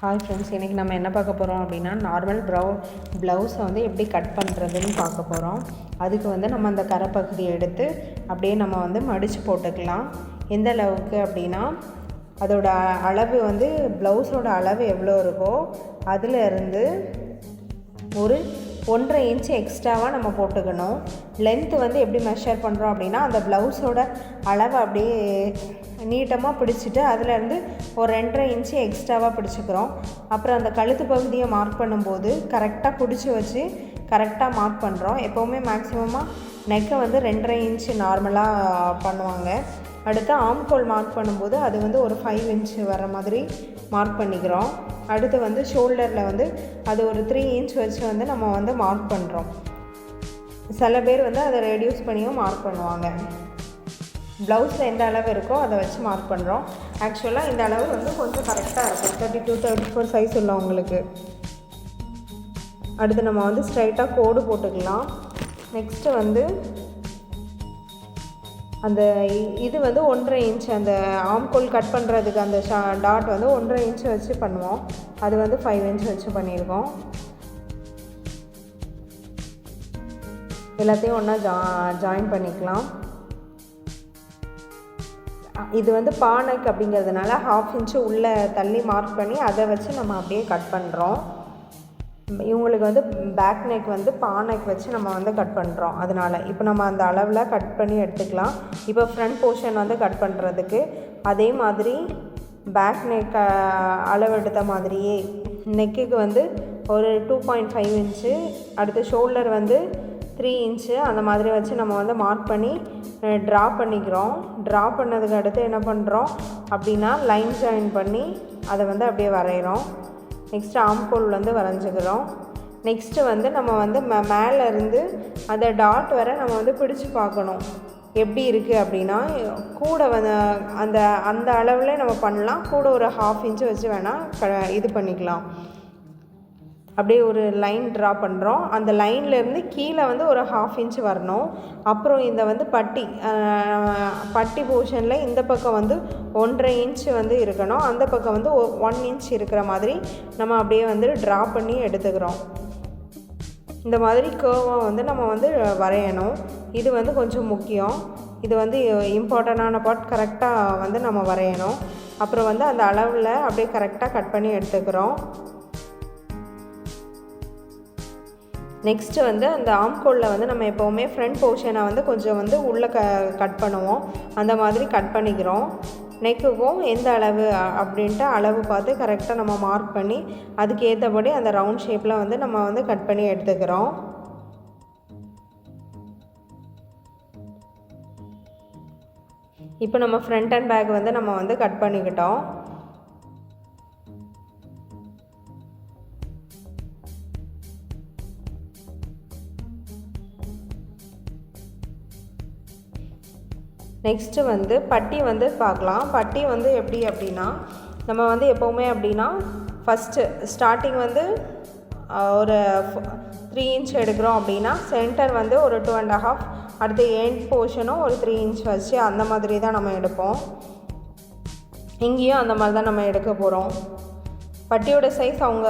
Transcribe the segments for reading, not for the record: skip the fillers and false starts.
Hi friends, இன்றைக்கி நம்ம என்ன பார்க்க போகிறோம் அப்படின்னா நார்மல் ப்ளவுஸை வந்து எப்படி கட் பண்ணுறதுன்னு பார்க்க போகிறோம். அதுக்கு வந்து நம்ம அந்த கரைப்பகுதியை எடுத்து அப்படியே நம்ம வந்து மடித்து போட்டுக்கலாம். எந்த அளவுக்கு அப்படின்னா அதோட அளவு வந்து ப்ளவுஸோட அளவு எவ்வளோ இருக்கோ அதிலேருந்து ஒரு 1.5 இன்ச்சு எக்ஸ்ட்ராவாக நம்ம போட்டுக்கணும். லென்த்து வந்து எப்படி மெஷர் பண்ணுறோம் அப்படின்னா அந்த ப்ளவுஸோட அளவை அப்படியே நீட்டமாக பிடிச்சிட்டு அதிலேருந்து ஒரு 2.5 இன்ச்சு எக்ஸ்ட்ராவாக பிடிச்சிக்கிறோம். அப்புறம் அந்த கழுத்து பகுதியை மார்க் பண்ணும்போது கரெக்டாக பிடிச்சி வச்சு கரெக்டாக மார்க் பண்ணுறோம். எப்போவுமே மேக்ஸிமமாக நெக்கை வந்து 2.5 இன்ச்சு நார்மலாக பண்ணுவாங்க. அடுத்து ஆம்கோல் மார்க் பண்ணும்போது அது வந்து ஒரு 5 இன்ச்சு வர மாதிரி மார்க் பண்ணிக்கிறோம். அடுத்து வந்து ஷோல்டரில் வந்து அது ஒரு 3 இன்ச் வச்சு வந்து நம்ம வந்து மார்க் பண்ணுறோம். சில பேர் வந்து அதை ரெடியூஸ் பண்ணியும் மார்க் பண்ணுவாங்க. ப்ளவுஸில் எந்த அளவு இருக்கோ அதை வச்சு மார்க் பண்ணுறோம். ஆக்சுவலாக இந்த அளவு வந்து கொஞ்சம் கரெக்டாக இருக்கும் 32-34 சைஸ் உள்ளவங்களுக்கு. அடுத்து நம்ம வந்து ஸ்ட்ரைட்டாக கோடு போட்டுக்கலாம். நெக்ஸ்ட்டு வந்து அந்த இது வந்து 1.5 இன்ச் அந்த ஆம்கோல் கட் பண்ணுறதுக்கு அந்த டாட் வந்து 1.5 இன்ச் வச்சு பண்ணுவோம். அது வந்து 5 இன்ச் வச்சு பண்ணியிருக்கோம். எல்லாத்தையும் ஒன்றா ஜாயின் பண்ணிக்கலாம். இது வந்து பானைக்கு அப்படிங்கிறதுனால 1/2 இன்ச்சு உள்ளே தள்ளி மார்க் பண்ணி அதை வச்சு நம்ம அப்படியே கட் பண்ணுறோம். இவங்களுக்கு வந்து பேக் நெக் வந்து பானைக்கு வச்சு நம்ம வந்து கட் பண்ணுறோம். அதனால் இப்போ நம்ம அந்த அளவில் கட் பண்ணி எடுத்துக்கலாம். இப்போ ஃப்ரண்ட் போர்ஷன் வந்து கட் பண்ணுறதுக்கு அதே மாதிரி பேக் நெக் அளவு எடுத்த மாதிரியே நெக்குக்கு வந்து ஒரு 2.5 இன்ச்சு, அடுத்து ஷோல்டர் வந்து 3 இன்ச்சு அந்த மாதிரி வச்சு நம்ம வந்து மார்க் பண்ணி ட்ரா பண்ணிக்கிறோம். ட்ரா பண்ணதுக்கு அடுத்து என்ன பண்ணுறோம் அப்படின்னா லைன் ஜாயின் பண்ணி அதை வந்து அப்படியே வரைகிறோம். நெக்ஸ்ட்டு ஆம்கோல் வந்து வரைஞ்சிக்கிறோம். நெக்ஸ்ட்டு வந்து நம்ம வந்து மேலேருந்து அந்த டாட் வரை நம்ம வந்து பிடிச்சு பார்க்கணும் எப்படி இருக்குது அப்படின்னா. கூட வந்து அந்த அந்த அளவில் நம்ம பண்ணலாம். கூட ஒரு 1/2 இன்ச்சு வச்சு வேணால் இது பண்ணிக்கலாம். அப்படியே ஒரு லைன் ட்ரா பண்ணுறோம். அந்த லைன்லேருந்து கீழே வந்து ஒரு 1/2 இன்ச்சு வரணும். அப்புறம் இந்த வந்து பட்டி போர்ஷனில் இந்த பக்கம் வந்து 1.5 இன்ச்சு வந்து இருக்கணும். அந்த பக்கம் வந்து 1 இன்ச் இருக்கிற மாதிரி நம்ம அப்படியே வந்து ட்ரா பண்ணி எடுத்துக்கிறோம். இந்த மாதிரி கர்வாக வந்து நம்ம வந்து வரையணும். இது வந்து கொஞ்சம் முக்கியம். இது வந்து இம்பார்ட்டண்டான பார்ட். கரெக்டாக வந்து நம்ம வரையணும். அப்புறம் வந்து அந்த அளவில் அப்படியே கரெக்டாக கட் பண்ணி எடுத்துக்கிறோம். நெக்ஸ்ட்டு வந்து அந்த ஆம்கோலில் வந்து நம்ம எப்போவுமே ஃப்ரண்ட் போர்ஷனை வந்து கொஞ்சம் வந்து உள்ளே கட் பண்ணுவோம். அந்த மாதிரி கட் பண்ணிக்கிறோம். நெக்குக்கும் எந்த அளவு அப்படின்ட்டு அளவு பார்த்து கரெக்டாக நம்ம மார்க் பண்ணி அதுக்கு ஏற்றபடி அந்த ரவுண்ட் ஷேப்பில் வந்து நம்ம வந்து கட் பண்ணி எடுத்துக்கிறோம். இப்போ நம்ம ஃப்ரண்ட் அண்ட் பேக் வந்து நம்ம வந்து கட் பண்ணிக்கிட்டோம். நெக்ஸ்ட்டு வந்து பட்டி வந்து பார்க்கலாம். பட்டி வந்து எப்படி அப்படின்னா நம்ம வந்து எப்போவுமே அப்படின்னா ஃபஸ்ட்டு ஸ்டார்டிங் வந்து ஒரு 3 இன்ச் எடுக்கிறோம் அப்படின்னா சென்டர் வந்து ஒரு 2.5, அடுத்து எண்ட் போர்ஷனும் ஒரு 3 இன்ச் வச்சு அந்த மாதிரி தான் நம்ம எடுப்போம். இங்கேயும் அந்த மாதிரி தான் நம்ம எடுக்க போகிறோம். பட்டியோட சைஸ் அவங்க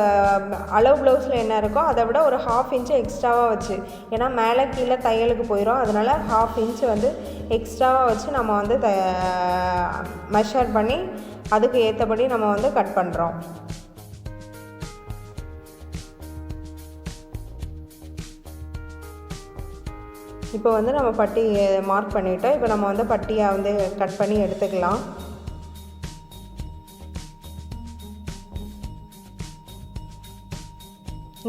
அளவு ப்ளவுஸில் என்ன இருக்கோ அதை விட ஒரு 1/2 இன்ச்சு எக்ஸ்ட்ராவாக வச்சு, ஏன்னா மேலே கீழே தையலுக்கு போயிடும். அதனால் 1/2 இன்ச்சு வந்து எக்ஸ்ட்ராவாக வச்சு நம்ம வந்து மெஷர் பண்ணி அதுக்கு ஏற்றபடி நம்ம வந்து கட் பண்ணுறோம். இப்போ வந்து நம்ம பட்டி மார்க் பண்ணிட்டோம். இப்போ நம்ம வந்து பட்டியை வந்து கட் பண்ணி எடுத்துக்கலாம்.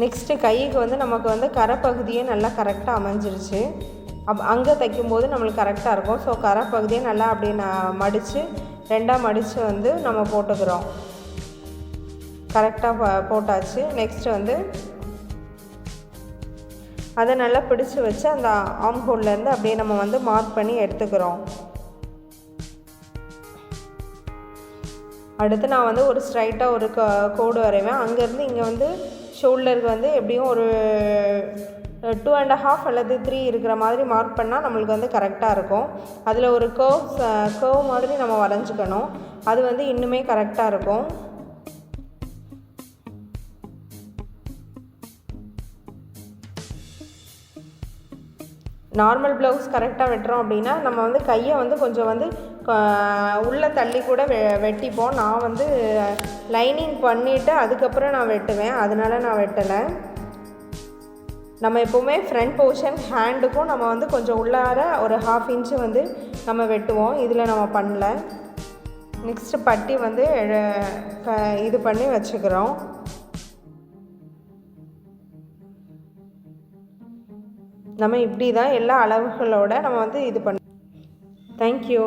நெக்ஸ்ட்டு கைக்கு வந்து நமக்கு வந்து கரைப்பகுதியே நல்லா கரெக்டாக அமைஞ்சிருச்சு. அங்கே தைக்கும்போது நம்மளுக்கு கரெக்டாக இருக்கும். ஸோ கரைப்பகுதியை நல்லா அப்படியே மடித்து 2ஆக மடித்து வந்து நம்ம போட்டுக்கிறோம். கரெக்டாக போட்டாச்சு. நெக்ஸ்ட்டு வந்து அதை நல்லா பிடிச்சி வச்சு அந்த ஆம்ஹோல்லேருந்து அப்படியே நம்ம வந்து மார்க் பண்ணி எடுத்துக்கிறோம். அடுத்து நான் வந்து ஒரு ஸ்ட்ரைட்டாக ஒரு கோடு வரைவேன். அங்கேருந்து இங்கே வந்து ஷோல்டருக்கு வந்து எப்படியும் ஒரு 2.5 அல்லது 3 இருக்கிற மாதிரி மார்க் பண்ணால் நம்மளுக்கு வந்து கரெக்டாக இருக்கும். அதில் ஒரு கர்வ் மாதிரி நம்ம வரைஞ்சிக்கணும். அது வந்து இன்னுமே கரெக்டாக இருக்கும். நார்மல் ப்ளவுஸ் கரெக்டாக வெட்டுறோம் அப்படின்னா நம்ம வந்து கையை வந்து கொஞ்சம் வந்து உள்ளே தள்ளி கூட வெட்டிப்போம். நான் வந்து லைனிங் பண்ணிவிட்டு அதுக்கப்புறம் நான் வெட்டுவேன், அதனால நான் வெட்டலை. நம்ம எப்போவுமே ஃப்ரண்ட் போர்ஷன் ஹேண்டுக்கும் நம்ம வந்து கொஞ்சம் உள்ளார ஒரு 1/2 இன்ச்சு வந்து நம்ம வெட்டுவோம். இதில் நம்ம பண்ணல. நெக்ஸ்ட்டு பட்டி வந்து இது பண்ணி வச்சுக்கிறோம். நம்ம இப்படி தான் எல்லா அளவுகளோடு நம்ம வந்து இது பண்ண. தேங்க்யூ.